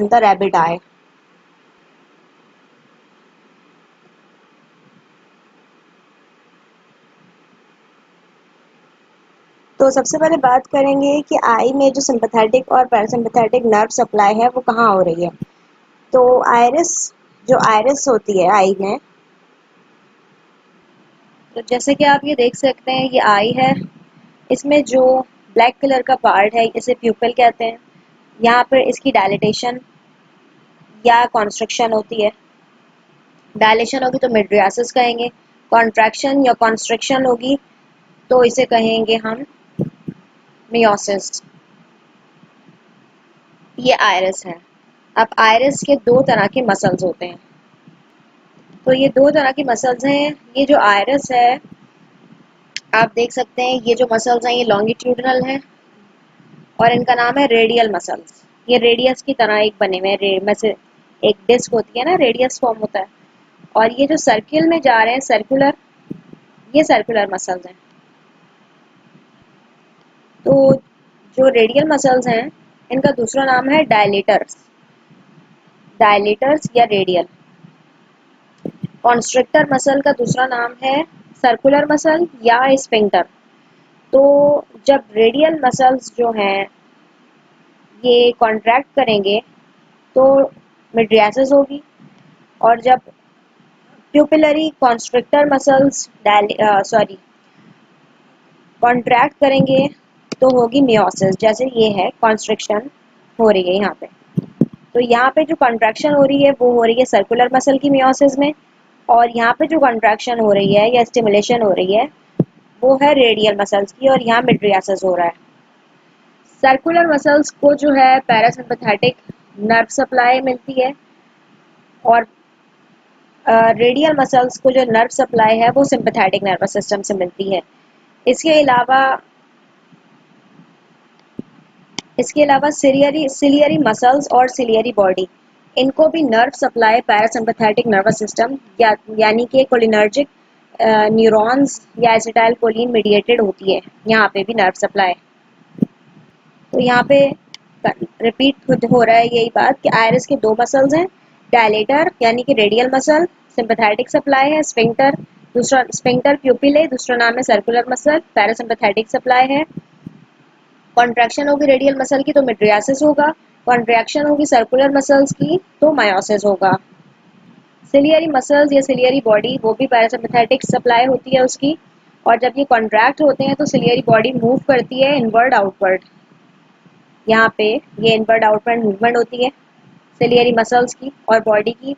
the rabbit eye. तो सबसे पहले बात करेंगे कि आई में जो सिंपैथेटिक और पैरासिम्पैथेटिक नर्व सप्लाई है वो कहाँ हो रही है। तो आइरिस, जो आइरिस होती है आई में, तो जैसे कि आप ये देख सकते हैं ये आई है, इसमें जो ब्लैक कलर का पार्ट है इसे प्यूपल कहते हैं। यहाँ पर इसकी डायलिटेशन या कॉन्स्ट्रक्शन होती है। डायलेशन होगी तो मिड्रियासिस कहेंगे, कॉन्ट्रैक्शन या कॉन्स्ट्रिक्शन होगी तो इसे कहेंगे हम मियोसिस। ये आइरिस है। अब आइरिस के दो तरह के मसल्स होते हैं। तो ये दो तरह की मसल्स हैं। ये जो आइरिस है आप देख सकते हैं ये जो मसल्स हैं ये लॉन्गिट्यूडनल हैं और इनका नाम है रेडियल मसल्स। ये रेडियस की तरह एक बने हुए हैं, में से एक डिस्क होती है ना, रेडियस फॉर्म होता है। और ये जो सर्किल में जा रहे हैं सर्कुलर, ये सर्कुलर मसल्स हैं। तो जो रेडियल मसल्स हैं इनका दूसरा नाम है डायलेटर्स, डायलेटर्स या रेडियल। कॉन्स्ट्रिक्टर मसल का दूसरा नाम है सर्कुलर मसल या स्फिंक्टर। तो जब रेडियल मसल्स जो हैं ये कॉन्ट्रैक्ट करेंगे तो मिड्रियासिस होगी, और जब प्यूपिलरी कॉन्स्ट्रिक्टर मसल्स कॉन्ट्रैक्ट करेंगे तो होगी मियोसिस। जैसे ये है कॉन्स्ट्रिक्शन हो रही है यहाँ पे, तो यहाँ पे जो कॉन्ट्रैक्शन हो रही है वो हो रही है सर्कुलर मसल की मियोसिस में, और यहाँ पे जो कॉन्ट्रैक्शन हो रही है या स्टिमुलेशन हो रही है वो है रेडियल मसल्स की, और यहाँ मिड्रियासिस हो रहा है। सर्कुलर मसल्स को जो है पैरासिम्पैथेटिक नर्व सप्लाई मिलती है, और रेडियल मसल्स को जो नर्व सप्लाई है वो सिंपैथेटिक नर्वस सिस्टम से मिलती है। इसके अलावा सिलियरी मसल्स और सिलियरी बॉडी, इनको भी nerve supply parasympathetic nervous system यानी कि कोलिनर्जिक न्यूरॉन्स या एसिटाइल कोलिन मीडिएटेड होती है। यहाँ पे भी नर्व सप्लाई। तो यहाँ पे रिपीट हो रहा है यही बात कि आइरिस के दो मसल्स हैं, डायलेटर यानी कि रेडियल मसल, सिंपैथेटिक सप्लाई है स्फिंक्टर, दूसरा स्फिंक्टर प्यूपिल है, दूसरा नाम है सर्कुलर मसल, पैरासिम्पैथेटिक सप्लाई है। कॉन्ट्रैक्शन होगी रेडियल मसल की तो मिड्रियासिस होगा, कॉन्ट्रैक्शन होगी सर्कुलर मसल्स की तो मायोसिस होगा। सिलियरी मसल्स या सिलियरी बॉडी वो भी पैरासिम्पैथेटिक सप्लाई होती है उसकी, और जब ये कॉन्ट्रैक्ट होते हैं तो सिलियरी बॉडी मूव करती है इनवर्ड आउटवर्ड। यहाँ पे ये इनवर्ड आउटवर्ड मूवमेंट होती है सिलियरी मसल्स की और बॉडी की,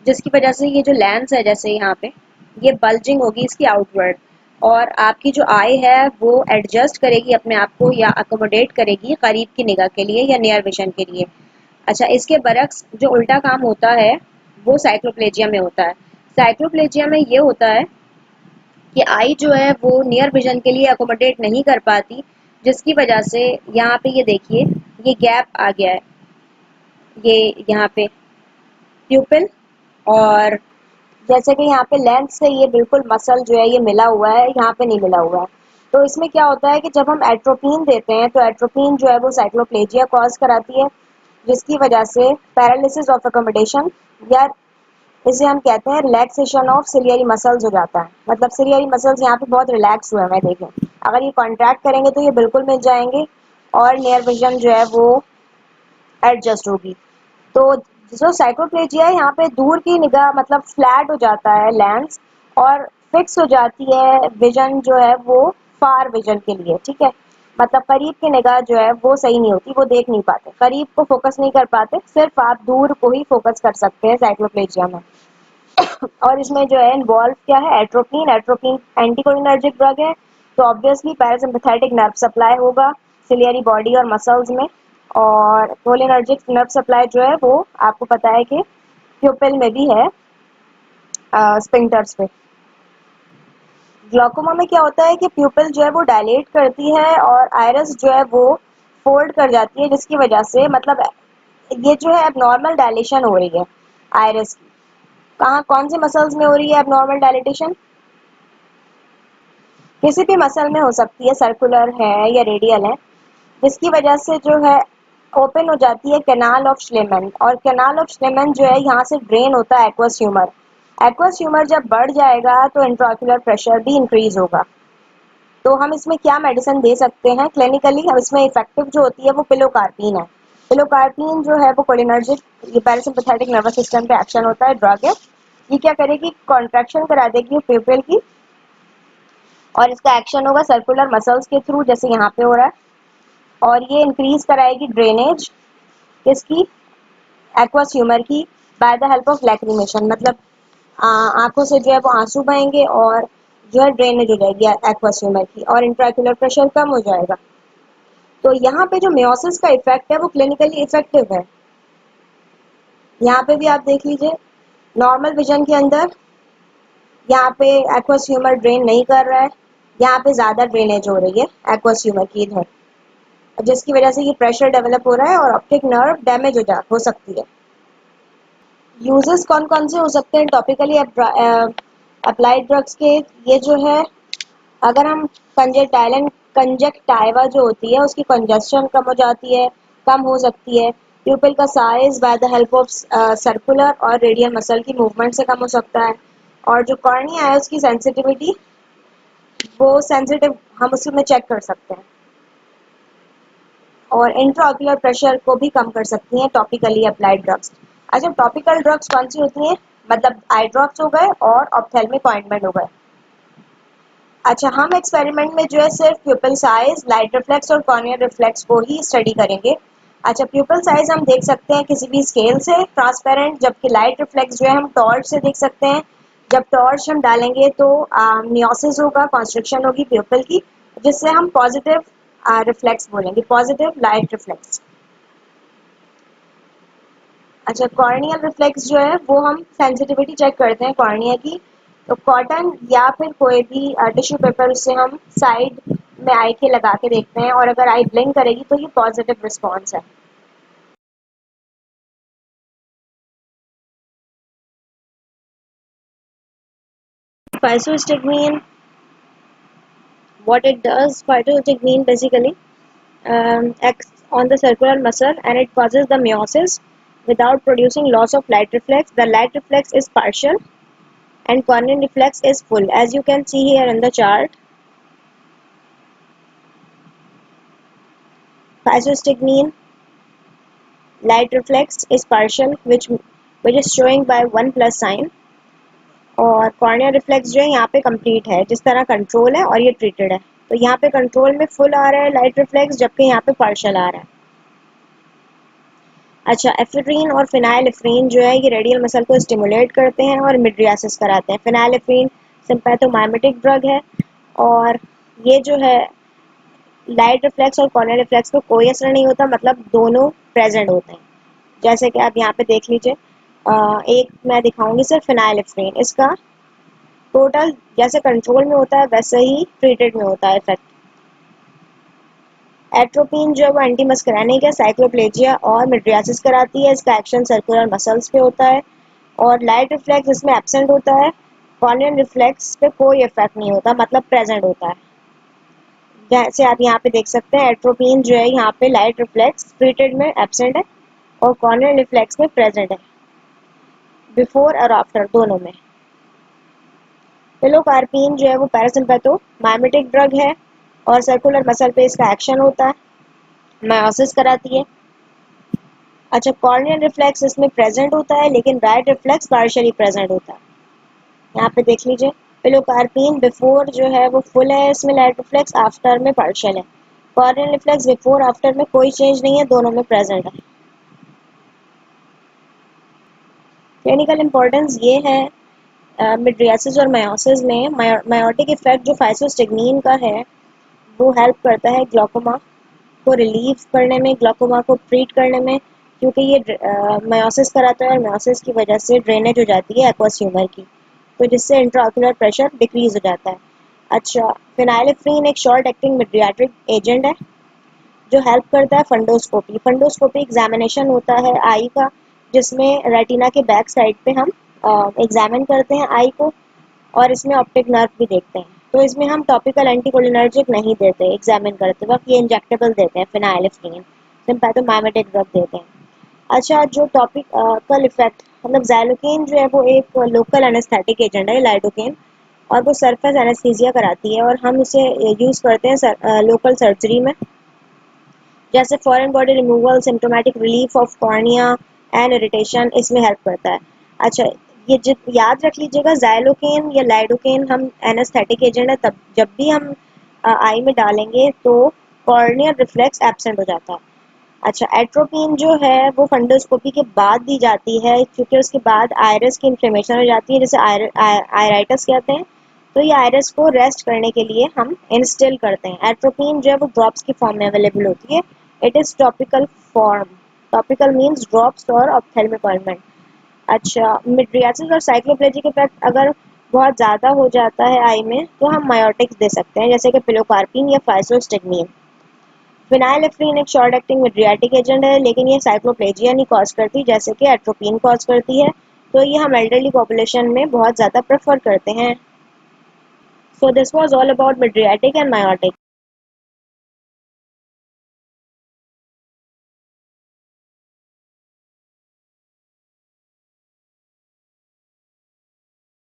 जिसकी वजह से ये जो लेंस है जैसे यहाँ पे ये बल्जिंग होगी इसकी आउटवर्ड, और आपकी जो आई है वो एडजस्ट करेगी अपने आप को या अकोमोडेट करेगी करीब की निगाह के लिए या नियर विजन के लिए। अच्छा, इसके बरक्स जो उल्टा काम होता है वो साइक्लोप्लेजिया में होता है। साइक्लोप्लेजिया में ये होता है कि आई जो है वो नियर विजन के लिए अकोमोडेट नहीं कर पाती, जिसकी वजह से यहाँ पे ये देखिए ये गैप आ गया है, ये यहाँ पे प्यूपिल, और जैसे कि यहाँ पे लेंस से ये बिल्कुल मसल जो है ये मिला हुआ है, यहाँ पे नहीं मिला हुआ है। तो इसमें क्या होता है कि जब हम एट्रोपिन देते हैं तो एट्रोपिन जो है वो साइक्लोप्लेजिया कॉज कराती है, जिसकी वजह से पैरालिसिस ऑफ अकोमोडेशन या इसे हम कहते हैं रिलैक्सेशन ऑफ सिलियरी मसल्स हो जाता है। मतलब सिलियरी मसल्स यहाँ पे बहुत रिलैक्स हुए हैं, देखें अगर ये कॉन्ट्रैक्ट करेंगे तो ये बिल्कुल मिल जाएंगे और नियर विजन जो है वो एडजस्ट होगी। तो जो साइक्लोप्लेजिया है यहाँ पे दूर की निगाह मतलब फ्लैट हो जाता है लेंस, और फिक्स हो जाती है विजन जो है वो फार विजन के लिए, ठीक है। मतलब करीब की निगाह जो है वो सही नहीं होती, वो देख नहीं पाते, करीब को फोकस नहीं कर पाते, सिर्फ आप दूर को ही फोकस कर सकते हैं साइक्लोप्लेजिया में। और इसमें जो है इन्वॉल्व क्या है, एट्रोपिन। एट्रोपिन एंटीकोलिनर्जिक ड्रग है, तो ऑब्वियसली पैरासिम्पैथेटिक नर्व सप्लाई होगा सिलियरी बॉडी और मसल्स में, और कोलिनर्जिक नर्व सप्लाई जो है वो आपको पता है कि प्यूपिल में भी है, स्पिंक्टर्स पे। ग्लाउकोमा में क्या होता है कि प्यूपिल जो है वो डायलेट करती है और आइरिस जो है वो फोल्ड कर जाती है, जिसकी वजह से मतलब ये जो है अब नॉर्मल डायलेशन हो रही है आइरिस की। कहाँ कौन से मसल्स में हो रही है अब नॉर्मल डायलिटेशन? किसी भी मसल में हो सकती है, सर्कुलर है या रेडियल है, जिसकी वजह से जो है ओपन हो जाती है कैनाल ऑफ श्लेमन, और कैनाल ऑफ श्लेमन जो है यहाँ से ड्रेन होता है एक्वस ह्यूमर। एक्वस ह्यूमर जब बढ़ जाएगा तो इंट्राक्यूलर प्रेशर भी इंक्रीज होगा। तो हम इसमें क्या मेडिसिन दे सकते हैं क्लिनिकली, हम इसमें इफेक्टिव जो होती है वो पिलोकार्पिन है। पिलोकार्पिन जो है वो कोलिनर्जिक, ये पैरासिम्पैथेटिक नर्वस सिस्टम पे एक्शन होता है, ड्रग है। ये क्या करेगी, कॉन्ट्रैक्शन करा देगी प्यूपिल की, और इसका एक्शन होगा सर्कुलर मसल्स के थ्रू, जैसे यहाँ पे हो रहा है। और ये इंक्रीज कराएगी ड्रेनेज किसकी, एक्वस ह्यूमर की, by the help of lacrimation, मतलब आंखों से जो है वो आंसू बहेंगे और जो है ड्रेनेज हो जाएगी एक्वस ह्यूमर की, और इंट्राक्यूलर प्रेशर कम हो जाएगा। तो यहाँ पे जो मियोसिस का इफेक्ट है वो क्लिनिकली इफेक्टिव है। यहाँ पे भी आप देख लीजिए, नॉर्मल विजन के अंदर यहाँ पे एक्वस ह्यूमर ड्रेन नहीं कर रहा है, यहाँ पे ज़्यादा ड्रेनेज हो रही है एक्वस ह्यूमर की इधर, जिसकी वजह से ये प्रेशर डेवलप हो रहा है और ऑप्टिक नर्व डैमेज हो सकती है। यूजेस कौन कौन से हो सकते हैं टॉपिकली अप्लाइड ड्रग्स के, ये जो है, अगर हम कंजक्टाइवा जो होती है उसकी कंजस्शन कम हो जाती है, कम हो सकती है। प्यूपिल का size by the help of circular और रेडियल मसल की मूवमेंट से कम हो सकता है। और जो कॉर्निया है उसकी सेंसिटिविटी, वो सेंसिटिव हम उसमें चेक कर सकते हैं। और इंट्राऑक्यूलर प्रेशर को भी कम कर सकती हैं टॉपिकली अप्लाइड ड्रग्स। अच्छा, टॉपिकल ड्रग्स कौन सी होती हैं, मतलब आई ड्रॉप्स हो गए और ऑप्थेल्मिक ऑइंटमेंट हो गए। अच्छा, हम एक्सपेरिमेंट में जो है सिर्फ प्यूपिल साइज, लाइट रिफ्लेक्स और कॉर्नियल रिफ्लेक्स को ही स्टडी करेंगे। अच्छा, प्यूपिल साइज हम देख सकते हैं किसी भी स्केल से ट्रांसपेरेंट, जबकि लाइट रिफ्लेक्स जो है हम टॉर्च से देख सकते हैं। जब टॉर्च हम डालेंगे तो मियोसिस होगा, कॉन्स्ट्रिक्शन होगी प्यूपिल की, जिससे हम पॉजिटिव रिफ्लेक्स बोलेंगे, पॉजिटिव लाइट रिफ्लेक्स। अच्छा, कॉर्नियल रिफ्लेक्स जो है वो हम सेंसिटिविटी चेक करते हैं कॉर्निया की। तो कॉटन या फिर कोई भी टिश्यू पेपर, उससे हम साइड में आई के लगा के देखते हैं, और अगर आई ब्लिंक करेगी तो ये पॉजिटिव रिस्पॉन्स है। Physostigmine, what it does, physostigmine basically acts on the circular muscle and it causes the meiosis without producing loss of light reflex. The light reflex is partial and corneal reflex is full, as you can see here in the chart. Physostigmine light reflex is partial, which is showing by 1 plus sign, और corneal reflex जो है यहाँ पे complete है, जिस तरह control है और ये ट्रीटेड है। तो यहाँ पे कंट्रोल में फुल आ रहा है लाइट रिफ्लेक्स, जबकि यहाँ पे पार्शियल आ रहा है। अच्छा, एफेड्रीन और फिनाइलेफ्रीन जो है ये रेडियल मसल को स्टिमुलेट करते हैं और मिड्रियासिस कराते हैं। फिनाइलेफ्रीन सिंपैथोमाइमेटिक ड्रग है, और ये जो है लाइट रिफ्लेक्स और कॉर्नियल रिफ्लेक्स को कोई असर नहीं होता, मतलब दोनों प्रेजेंट होते हैं। जैसे कि आप यहाँ पे देख लीजिए, एक मैं दिखाऊंगी सिर्फ फिनाइलेफ्रीन, इसका टोटल जैसे कंट्रोल में होता है वैसे ही ट्रीटेड में होता है इफेक्ट। एट्रोपिन जो है वो एंटी मस्करेनिक है, साइक्लोप्लेजिया और मिड्रियासिस कराती है, इसका एक्शन सर्कुलर मसल्स पे होता है, और लाइट रिफ्लेक्स इसमें एब्सेंट होता है। कॉर्नियल रिफ्लेक्स पे कोई इफेक्ट नहीं होता, मतलब प्रेजेंट होता है। जैसे आप यहाँ पे देख सकते हैं, एट्रोपिन जो है यहाँ पे लाइट रिफ्लेक्स ट्रीटेड में एब्सेंट है और कॉर्नियल रिफ्लेक्स में प्रेजेंट है, बिफोर और आफ्टर दोनों में। पिलोकार्पिन जो है वो पैरासिम्पैथोमाइमेटिक ड्रग है और सर्कुलर मसल पे इसका एक्शन होता है, मायोसिस कराती है। अच्छा, कॉर्नियल रिफ्लेक्स इसमें प्रेजेंट होता है, लेकिन राइट रिफ्लेक्स पार्शियली प्रेजेंट होता है। यहाँ पे देख लीजिए, पिलोकार्पिन बिफोर जो है वो फुल है, इसमें लाइट रिफ्लेक्स, आफ्टर में पार्शियल है। कॉर्नियल रिफ्लेक्स बिफोर आफ्टर में कोई चेंज नहीं है, दोनों में प्रेजेंट है। क्लिनिकल इंपॉर्टेंस ये है मिड्रियासिस और मायोसिस में, मायोटिक इफेक्ट जो फाइसोस्टिग्मीन का है वो हेल्प करता है ग्लूकोमा को रिलीव करने में, ग्लूकोमा को ट्रीट करने में, क्योंकि ये मायोसिस कराता है और मायोसिस की वजह से ड्रेनेज हो जाती है एक्वस ह्यूमर की, तो जिससे इंट्राऑक्यूलर प्रेशर डिक्रीज हो जाता है। अच्छा, फिनाइलेफ्रीन एक शॉर्ट एक्टिंग मिड्रियाट्रिक एजेंट है जो हेल्प करता है फंडोस्कोपी। फंडोस्कोपी एग्जामिनेशन होता है आई का, जिसमें रेटिना के बैक साइड पे हम एग्जामिन करते हैं आई को, और इसमें ऑप्टिक नर्व भी देखते हैं। तो इसमें हम टॉपिकल एंटीकोलिनर्जिक नहीं देते, एग्जामिन करते वक्त ये इंजेक्टेबल देते हैं फिनाइलेफ्रीन। सिम्पैथोमाइमेटिक ड्रग देते हैं। अच्छा, जो टॉपिकल इफेक्ट, मतलब ज़ैलोकेन जो है वो एक लोकल एनेस्थेटिक एजेंट है, लाइडोकेन, और वो सरफेस एनेस्थीसिया कराती है और हम इसे यूज़ करते हैं लोकल सर्जरी में, जैसे foreign body removal, symptomatic relief of cornea and irritation, इसमें हेल्प करता है। अच्छा, ये याद रख लीजिएगा, ज़ैलोकेन या लाइडोकेन हम एनेस्थेटिक एजेंट है, तब जब भी हम आई में डालेंगे तो कॉर्नियल रिफ्लेक्स एब्सेंट हो जाता है। अच्छा, एट्रोपिन जो है वो फंडोस्कोपी के बाद दी जाती है, क्योंकि उसके बाद आयरस की इन्फ्लेमेशन हो जाती है, जिसे आयराइटिस कहते हैं। तो ये आयरस को रेस्ट करने के लिए हम इंस्टिल करते हैं। एट्रोपिन जो है वो ड्रॉप्स की फॉर्म में अवेलेबल होती है। It is topical form. Topical means drops और ऑप्थेल्मिक ऑइंटमेंट। अच्छा, मिड्रियासिस और साइक्लोप्लेजिक इफेक्ट अगर बहुत ज़्यादा हो जाता है आई में, तो हम मायोटिक्स दे सकते हैं, जैसे कि पिलोकार्पिन या फाइसोस्टिग्मीन। फिनाइलेफ्रीन एक शॉर्ट एक्टिंग मिड्रियाटिक एजेंट है, लेकिन ये साइक्लोप्लेजिया नहीं कॉज करती, जैसे कि एट्रोपिन कॉज करती है। तो ये हम एल्डरली पॉपुलेशन में बहुत ज़्यादा प्रेफर करते हैं। So this was all about mydriatic and miotic.